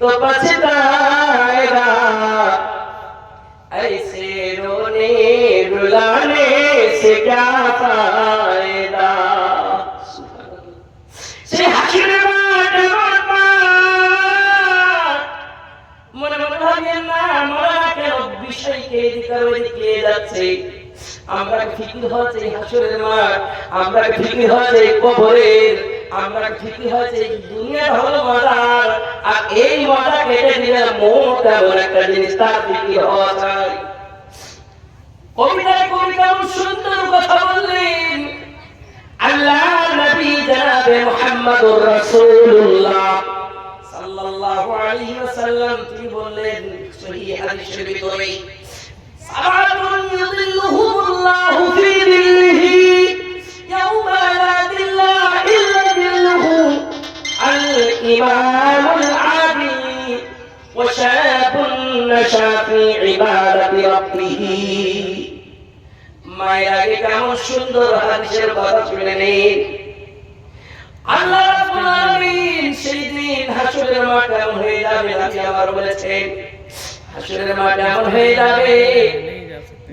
तो पछताएगा, ऐसे रोने रुलाने से क्या फायदा। से हाशिरेर माठे মনে মনে ভাবেন না মরা কেন বিষয়কে এদিকে ওদিকে যাচ্ছে। আমরা ফিকির হচ্ছে হাসরের মাঠ, আমরা ফিকির হচ্ছে কবরের, আমরা ফিকির হচ্ছে দুনিয়ার হলো মজার, আর এই মজা কেটে দিলে মৌত এমন একটা জিনিস তার ফিকির হওয়া চাই। কবিতায় কবিতা সুন্দর কথা বললেন আল্লাহ নবী জনাবে মুহাম্মদুর রাসূলুল্লাহ সাল্লাল্লাহু আলাইহি ওয়াসাল্লাম তিনি বললেন সহিহ হাদিসের ভিতরে সাবাতুন ইউযিল্লুহুমুল্লাহু ফি যিল্লিহি ইয়াওমা লা যিল্লা ইল্লা যিল্লুহু আল ইমামুল আদিল ওয়া শাবুন নাশা ফি ইবাদাতি রাব্বিহি। মায়ের আগে কেমন সুন্দর হাদিসের কথা শুনে নিন। আল্লাহ রাব্বুল আলামিন সেই দিন হাসরের মাঠ এমন হয়ে যাবে, নবী আমার বলেছেন হাসরের মাঠ এমন হয়ে যাবে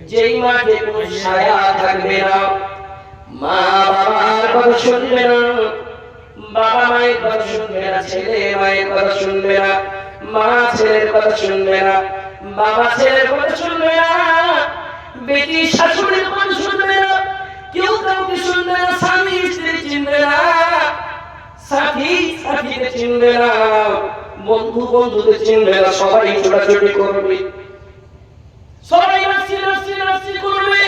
যেই মাঠে কোনো ছায়া থাকবে না, মা বাবার কথা শুনবে না, বাবা মায়ের কথা শুনবে না, ছেলে মায়ের কথা শুনবে না, মা ছেলের কথা শুনবে না, বাবা ছেলের কথা শুনবে না, বেটি শাশুড়ির কথা শুনবে না, কেউ কাউকে শুনবে না, স্বামী স্ত্রী চিনবে না, সাথী সাথীকে চিনবে না, বন্ধু বন্ধুকে চিনবে না, সবাই ছোটাছুটি করবে, সবাই নাচি নাচি নাচি করবে।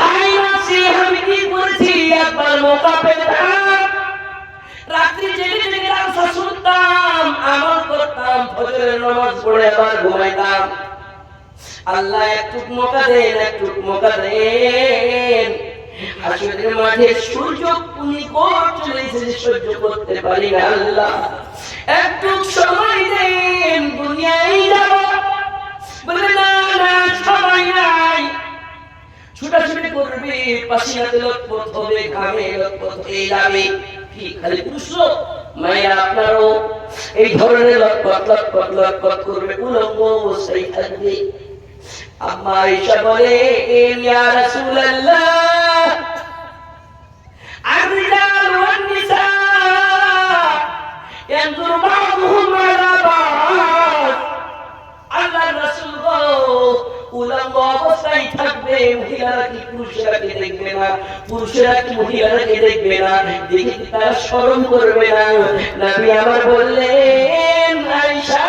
হাই নাচি আমি কি করেছি একবার মৌকা পেতাম, রাত্রি জেগে জেগে রাসা শুনতাম, আমল করতাম, ফজরের নামাজ পড়ে আবার ঘুমাইতাম। আল্লাহ একটু মৌকা দেন, একটু মৌকা দেন। হাসরের মাঠে সূর্য নিকট চলে এসেছে, সহ্য করতে পারি না আল্লাহ, একটু সময় দেন, দুনিয়ায় যাব। বলে না না সময় নাই, ছুটাছুটি করবে, পাসিনাতে লটপট হবে, ঘামে লটপট হয়ে যাবে। কি খালি পুরুষ লোক? মায়েরা আপনারও এই ধরনের লটপট লটপট লটপট করবে, উলঙ্গ অবস্থায় থাকবে। আম্মা আয়েশা বলে ইয়া রাসূলুল্লাহ الرجال والنساء ينظر بعضهم على بعض। আল্লাহর রাসূল গো উলঙ্গ অবস্থায় থাকবে, মহিলারা কি পুরুষরাকে দেখবে না, পুরুষরা কি মহিলারাকে দেখবে না, দেখে কি তারা শরম করবে না? নবী আমার বললেন আয়েশা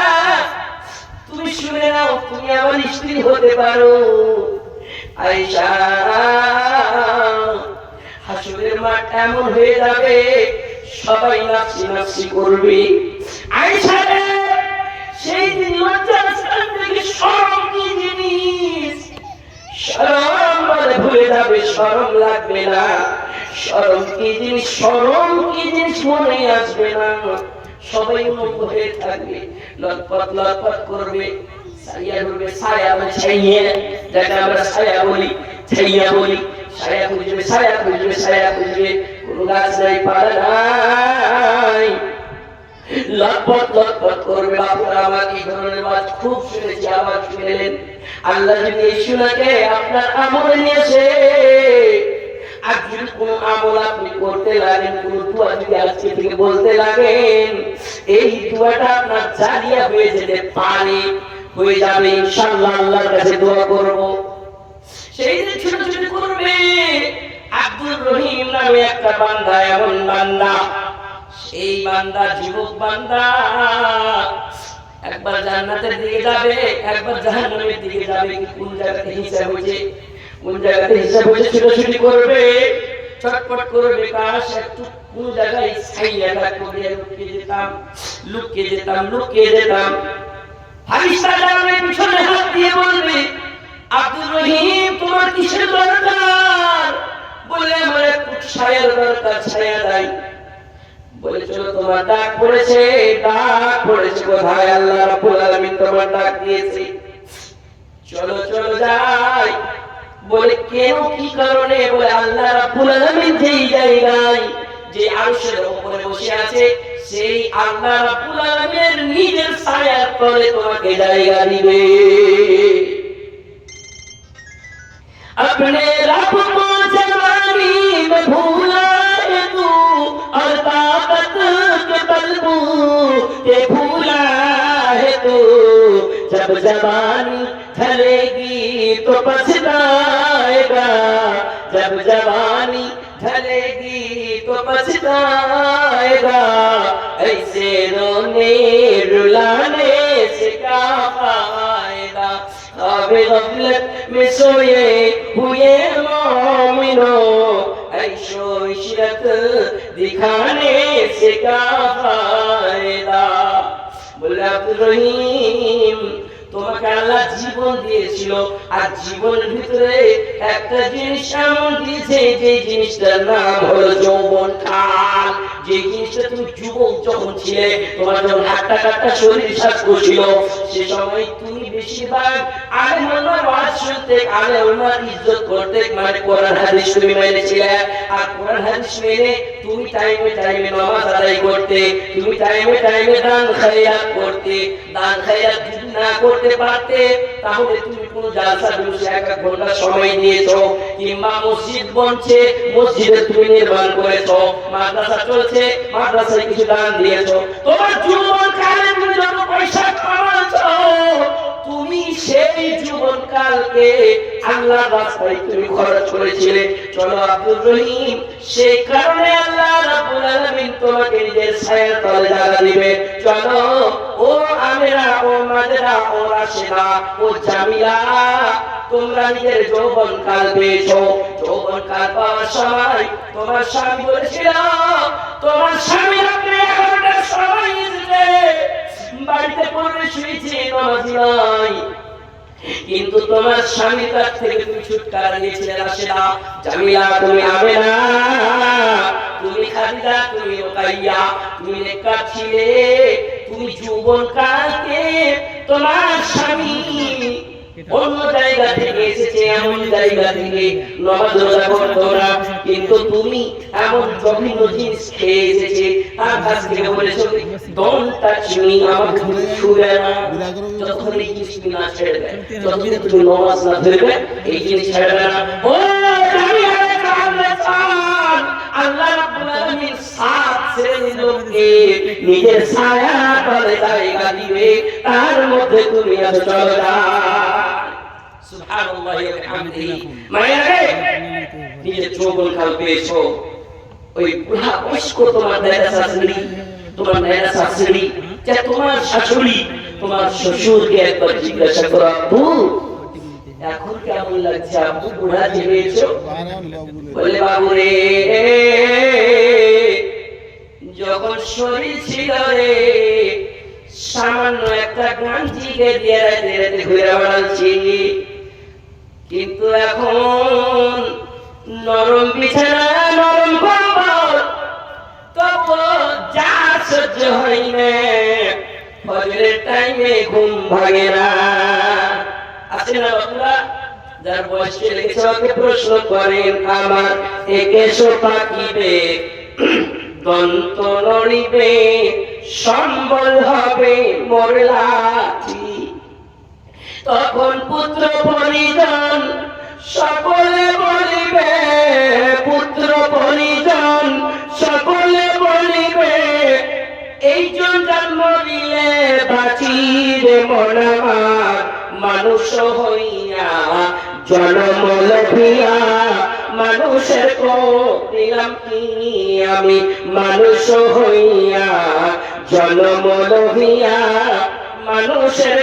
তুমি শুনে নাও, তুমি আমার স্ত্রী হতে পারো। আয়েশা হাসরের মাঠ এমন হয়ে যাবে সবাই নাচি নাচি করবে। আয়েশা সেই দিন লজ্জাস্থান থেকে শরম কি জিনিস, শরম বলে ভুলে যাবে, শরম লাগবে না। শরম কি জিনিস, শরম কি জিনিস মনে আসবে না। সবাই মুগ্ধ হয়ে থাকবে, লটপট লটপট করবে, ছায়া করবে, ছায়া মানে ছাইয়ে, যাকে আমরা ছায়া বলি, ছাইয়া বলি, ছায়া খুঁজবে, ছায়া খুঁজবে, ছায়া খুঁজবে, কোন গাছ নাই, পাড়া নাই, লটপট লটপট করবে। আপনারা আমার এই ধরনের মাছ খুব শুনেছি, আবার শুনেলেন। আল্লাহ যদি এই শোনাকে আপনার আমলে নিয়েছে, আর যদি কোন আমল আপনি করতে লাগেন, কোন দোয়া যদি আজকে থেকে বলতে লাগেন, এই দোয়াটা আপনার জারিয়া হয়ে যেতে পারে, হয়ে যাবে ইনশাআল্লাহ। আল্লাহর কাছে দোয়া করব সেই যে ছোট ছোট করবে। আব্দুর রহিম নামে একটা বান্দা, এমন বান্দা, সেই বান্দা যুবক বান্দা, একবার জান্নাতের দিকে যাবে, একবার জাহান্নামের দিকে যাবে। কোন জায়গাতে হিসাব হয়েছে, কোন জায়গাতে হিসাব হয়েছে, ছোটাছুটি করবে, চটপট করবে, কাশ একটু কোন জায়গায় ছাইয়া থাকতো, লুকিয়ে যেতাম, লুকিয়ে যেতাম, লুকিয়ে যেতাম। ফারিস্তা জানাবে পিছনে হাত দিয়ে বলবে আব্দুর রহিম তোমার কিসের দরকার? বলে আমার একটু ছায়ার দরকার, ছায়া নাই। বলে চলো তোমার ডাক পড়েছে, ডাক পড়েছে কোথায়? আল্লাহ রাব্বুল আলামিন তোমার ডাক দিয়েছে, চলো চলো যাই। বলে কেন, কি কারণে? বলে আল্লাহ রাব্বুল আলামিন যেই জায়গায়, যে আরশের উপরে বসে আছে, সেই আল্লাহ রাব্বুল আলামিনের নিজের ছায়ার তলে তোমাকে জায়গা দিবে। अपने रब को जवानी में भूला है तू और ताकत के बलबू पे भूला है तू जब जवानी ढलेगी तो पछताएगा जब जवानी ढलेगी तो पछताएगा ऐसे रोने रुलाने से क्या फायदा गफलत में सोए हुए मोमिनों ऐशो इशरत दिखाने से क्या फायदा। बोले अब्दुल रहीम তোমাকে আল্লাহ জীবন দিয়েছিল আর জীবনের ভিতরে একটা জিনিস এমন দিয়েছে যে জিনিসটার নাম হলো যৌবন কাল। যে জিনিসটা তুমি যুবক যখন ছিলে তোমার যখন হাট্টা কাট্টা শরীর স্বাস্থ্য ছিল সে সময় তুমি বেশিরভাগ আলেম ওলামার ওয়াজ শুনতে আলেম ওলামার ইজ্জত করতে মানে কোরআন হাদিস তুমি মেনেছিলে আর কোরআন হাদিস মেনে তুমি টাইমে টাইমে নামাজ আদায় করতে তুমি টাইমে টাইমে দান খায়রাত করতে দান খায়রাত যদি না করতে পারতে তাহলে তুমি কোন জালসা বসে এক ঘন্টা সময় দিয়েছো কিংবা মসজিদ বনছে মসজিদে তুমি নির্মাণ করেছো মাদ্রাসা চলছে মাদ্রাসায় কিছু দান দিয়েছো তোমার জীবনকালে তুমি যত পয়সা কামাচ্ছো তুমি সেই জীবনকালকে আল্লাহর রাস্তায় তুমি খরচ করেছিলে। চলো আব্দুর রহিম সেই কারণে আল্লাহ রাব্বুল আলামিন তোমাকে নিজের ছায়ার তলে জায়গা দিবে। চলো ও আমিরা ও মাদেরা ও রাশিদা ও জামিলা তোমরা নিজের যৌবনকাল পেয়েছো। যৌবনকাল পাওয়ার সময় তোমার স্বামী বলেছিল তোমার স্বামী রাত্রে 11টার সময় এসেছে বাড়িতে পড়ে শুয়েছে নামাজ নাই কিন্তু তোমার স্বামীর কাছ থেকে তুমি ছুটকারা নিয়েছিলে রাশেদা জামিলা তুমি আমেনা তুমি খাদিজা তুমি রুকাইয়া তুমি নেককার ছিলে তুমি যৌবনকালকে তোমার স্বামী অন্য জায়গা থেকে এসেছে এমন জায়গা থেকে নামাজ রোজা করতো না কিন্তু তুমি এমন বিভিন্ন জিনিস খেয়ে এসেছে তার কাছ থেকে বলেছো ডোন্ট টাচ মি আমাকে ছুঁবে না যতক্ষণ এই জিনিস তুমি না ছেড়ে দেয় যতদিন তুমি নামাজ না ধরবে এই জিনিস ছাড়বে না। ও আল্লাহ রাব্বুল আলামিন সাত শ্রেণীর লোককে নিজের ছায়া তলে জায়গা দিবে তার মধ্যে তুমি আছো চলো না সুবহানাল্লাহি ওয়া বিহামদিহি। মায়েরা নিজের যৌবনকাল পেয়েছো ওই বুড়া বয়স্ক তোমার দাদা শাশুড়ি তোমার নানা শাশুড়ি যে তোমার শাশুড়ি তোমার শ্বশুরকে একবার জিজ্ঞাসা করো আব্বু এখন কেমন লাগছে আব্বু বুড়া যে হয়েছো বলে বাবু রে যখন শরীর ছিল রে সামান্য একটা গাঞ্জিকে দিয়ে রাতে রাতে ঘুরে বেড়াচ্ছি কিন্তু এখন নরম বিছানা নরম কম্বল তবু যা সহ্য হয় না ফজরের টাইমে ঘুম ভাঙে না। আছে না বাবুরা যার বয়স লেগেছে ওকে প্রশ্ন করেন আমার একেশো পাকিবে দন্ত নড়িবে সম্বল হবে মোর লাঠি তখন পুত্র পরিজন সকলে বলিবে পুত্র পরিজন সকলে বলিবে এইজন জন্ম দিলে বাঁচিরে মন আমার মানুষ হইয়া জন্ম লভিয়া মানুষের দিলাম কি আমি মানুষ হইয়া জন্ম লভিয়া মানুষের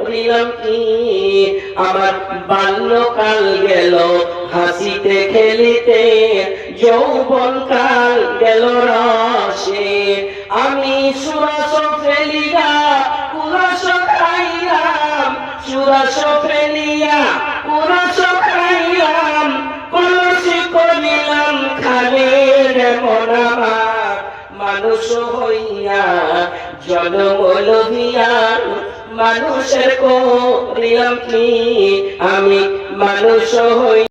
দিলাম কি আমার বাল্যকাল গেল হাসিতে খেলিতে যৌবনকাল গেল রসে আমি সুরস ফেলিয়া কুরস খাইলাম সুরস ফেলিয়া কুরস খাইলাম কলসি করিলাম খালের মন আমার মানুষ হইয়া জন্ম লভিয়া মানুষের করিলাম কি আমি মানুষ হই